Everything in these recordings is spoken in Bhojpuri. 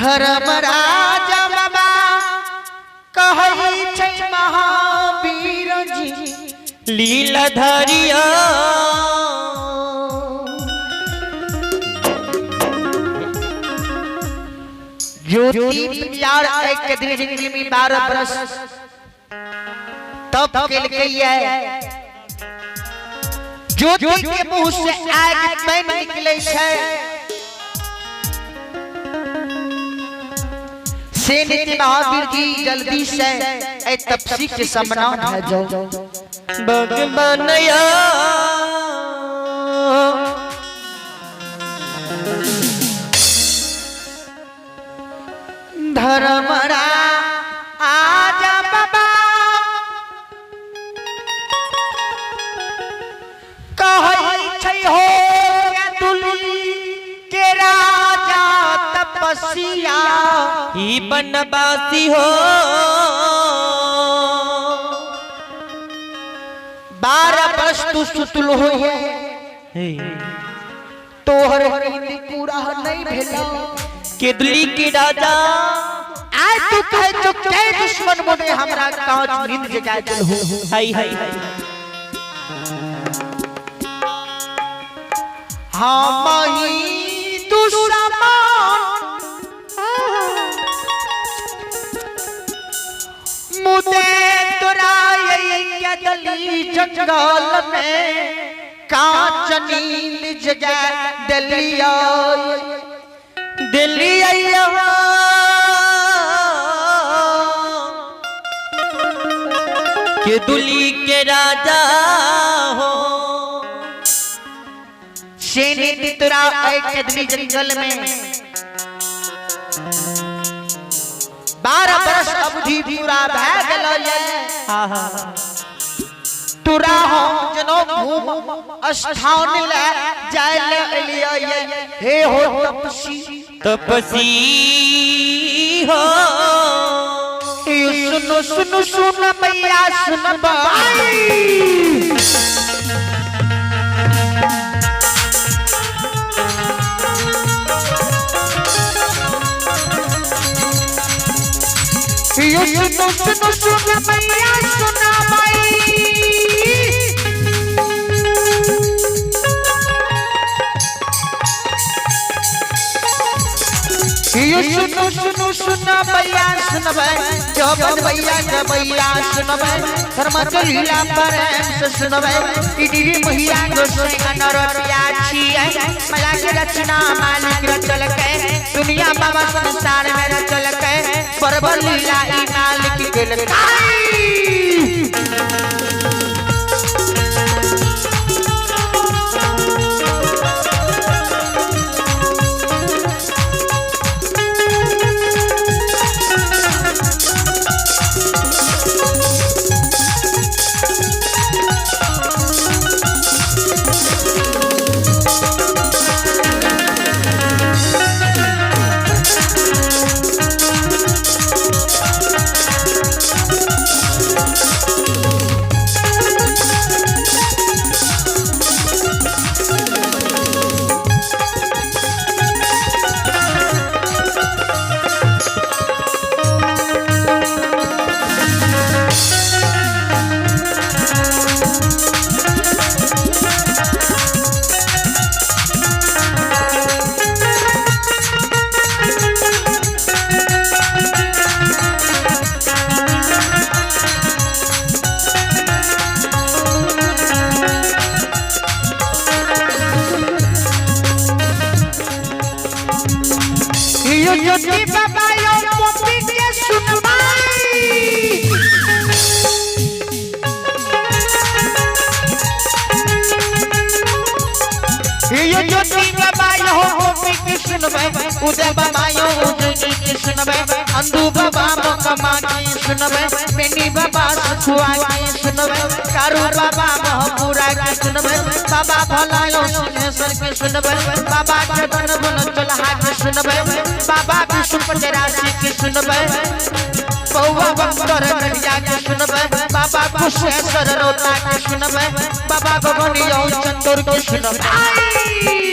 धर्मराज बाबा कहै छै महावीर जी लीलाधारिया ज्योति यार एक दिन जिंदगी में 12 बरस तब के लिए ज्योति के मुंह से आग पैन निकले छै से नीति महावीर जी जल्दी से ए तपसी के सामना भेजो भगवानया धर्मरा आजा बाबा कहै छै हो दुली के राजा तपस्या ही बनवासी हो 12 वर्ष तू सुतल हो तोहर नींद पूरा नहीं भेला के दुली के राजा आज तू कहे तो के दुश्मन मोने हमरा कांच नींद जगा दिल हो हाय हाय हम ही दुश्मन मुदे तोरा ये गली जंगल में कांच नींद जगा दिलिया के दुली के राजा हो शेने तितरा एक आदमी जंगल में 12 वर्ष अवधि पूरा भए गेल तुरा हो जनो घूम स्थान ले जाय ले हे हो तपसी हो सुनो सुनो सुन मैया सुन बाई सुनो सुनो सुन मैया सुन बाई सुनो सुनो सुन भैया सुन जब भैया सुन धर्म लीला पर सुन भैया मला के रचना मालिक रचल के दुनिया बाबा संसार में रचल के बरबर लीला मालिक के ज्योति बाबा यो पोपी के सुनवाई यो ज्योति बाबा यो पोपी के सुनवाई उदय बाबा यो उदय के सुनवाई अंधु बाबा मकमा के सुनवाई बेनी बाबा सखुआ के सुनवाई कारू बाबा महपुरा के सुनवाई बाबा भला यो सिंहेश्वर के सुनवाई बाबा जगन बन चलहा के सुनवाई बाबा विष्णुपति के सुनबे पौवा बंदर गड़िया के सुनबे बाबा कुशेश्वर रोता के सुनबे बाबा भगवनिया चंदूर के सुनबे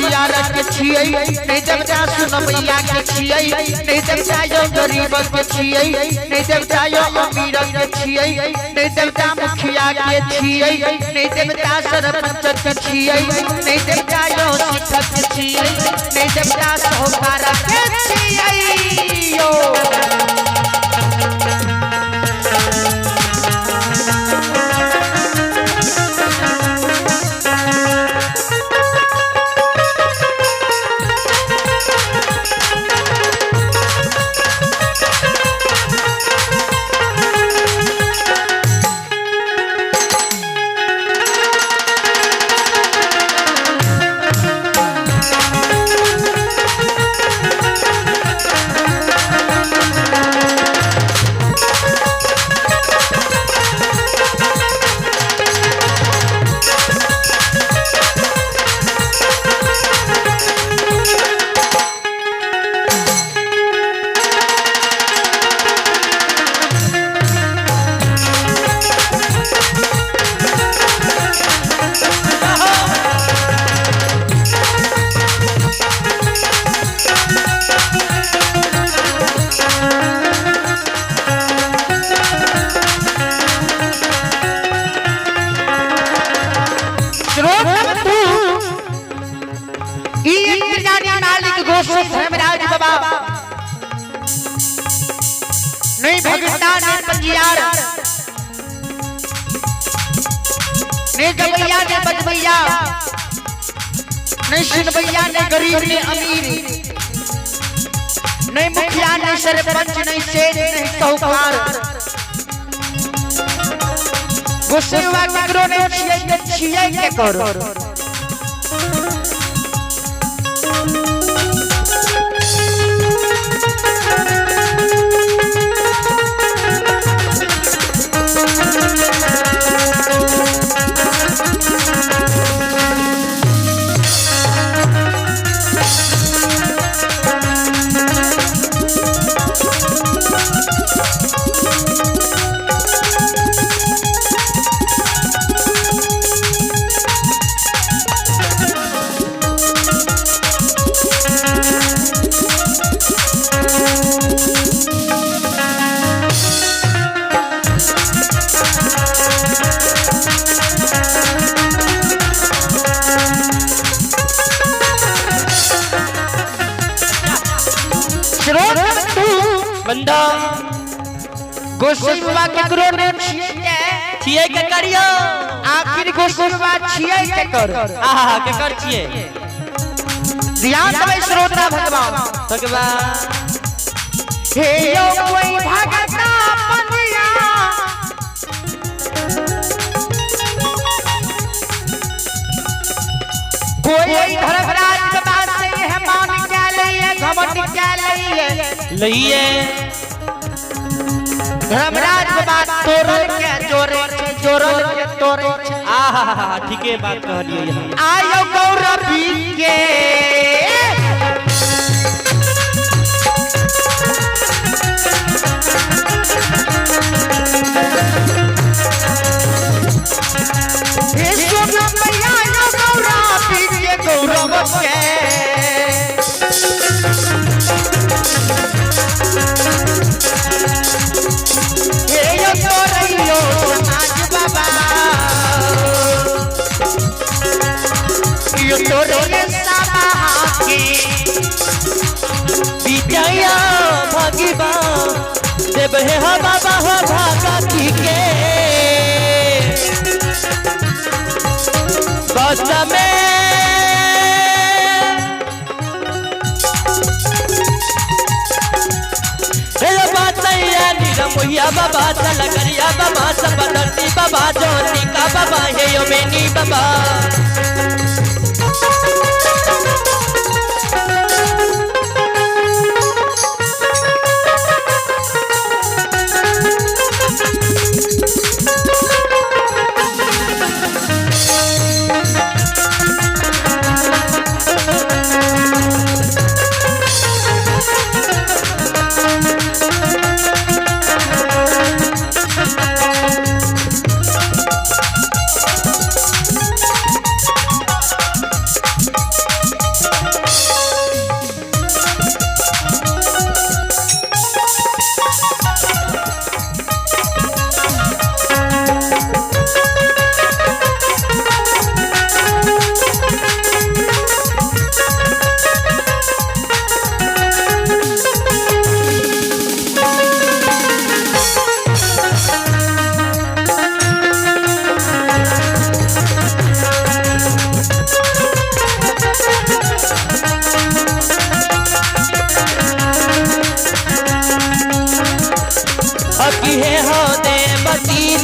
बरियार के छियै नहीं देवता सुन भैया के छियै नहीं देवता यो गरीब के छियै नहीं देवता यो अमीर के छियै नहीं देवता मुखिया के छियै नहीं देवता सरपंच के छियै नहीं देवता यो शिक्षक के छियै नहीं देवता साहूकार के छियै यो धर्मराज बाबा नहीं भगता नहीं पंजियार नहीं गवैया नहीं बजवैया नहीं सुनवैया नहीं गरीब नहीं अमीर नहीं मुखिया नहीं सरपंच नहीं सेठ नहीं साहूकार गुस्सेवा करो नहीं छियै के करो बंदा गोस्वामी के करो ने छियै के करियो आखिर गोस्वामी छियै के कर आहा के कर छियै ध्यान देबै श्रोता भगवान हे यो कोई भगता पनिया कोई धर्मराज बाबा से है मान क्या लइए घमंड क्या लइए धर्मराज बाबा तोरल के जोरल के तोरे आहा ठीके बात कहलिए यहाँ आयो गौरवी के विजया भगवा देव हे हो बाबा हो भगती के बस में मोहिया बाबा चलगरिया बाबा सबदर्ती बाबा ज्योति का बाबा हे यो बेनी बाबा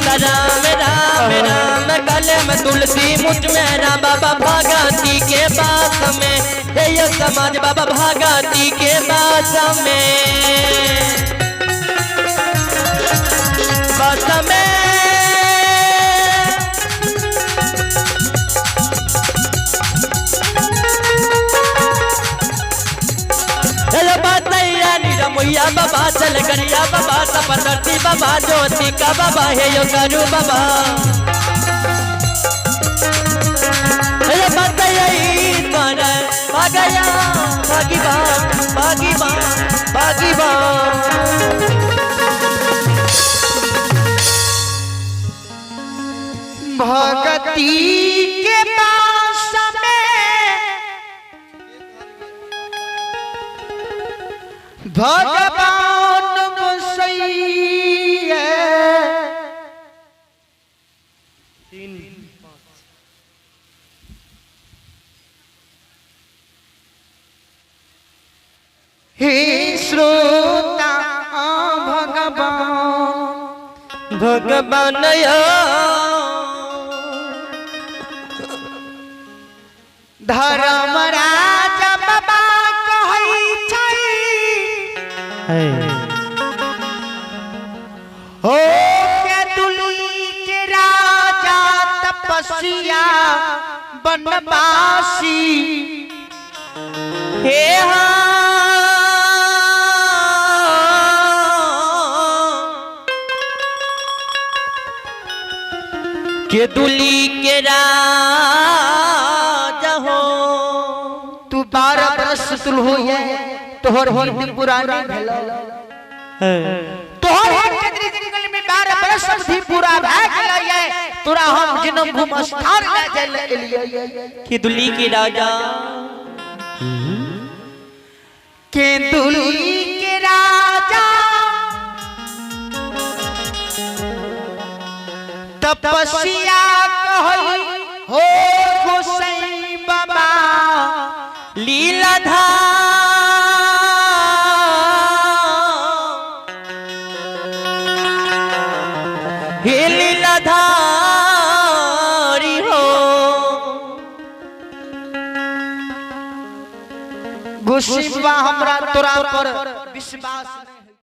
सीता राम राम राम गले में तुलसी मुझ में राम बाबा भगती के पास में ये समाज बाबा भगती के पास में मैया बाबा चल गरिया बाबा सपदर्ती बाबा ज्योति का बाबा हे यो करू बाबा हे बताइए ईश्वर आ गया भागीवान भागीवान भागीवान भगती के पास में भगवान बसैया हे श्रोता भगवान भगवान धर्मराज बाबा कहै छै हो के दुली के राजा तपस्या बनवासी हे के दुली के राजा हो तू 12 वर्ष तुल हो तोहर हिंदी पुरानी भेलो तोहर हिंदी जंगल में 12 वर्ष भी पूरा भ गेलै तोरा हम जन्म भूमि स्थान ले जाय एलियै के दुली के राजा के दुली के राजा तपस्या कहै हो गोसाई बाबा लीलाधार हे लीलाधारी हो गोसाई बाबा हमरा तोरा पर विश्वास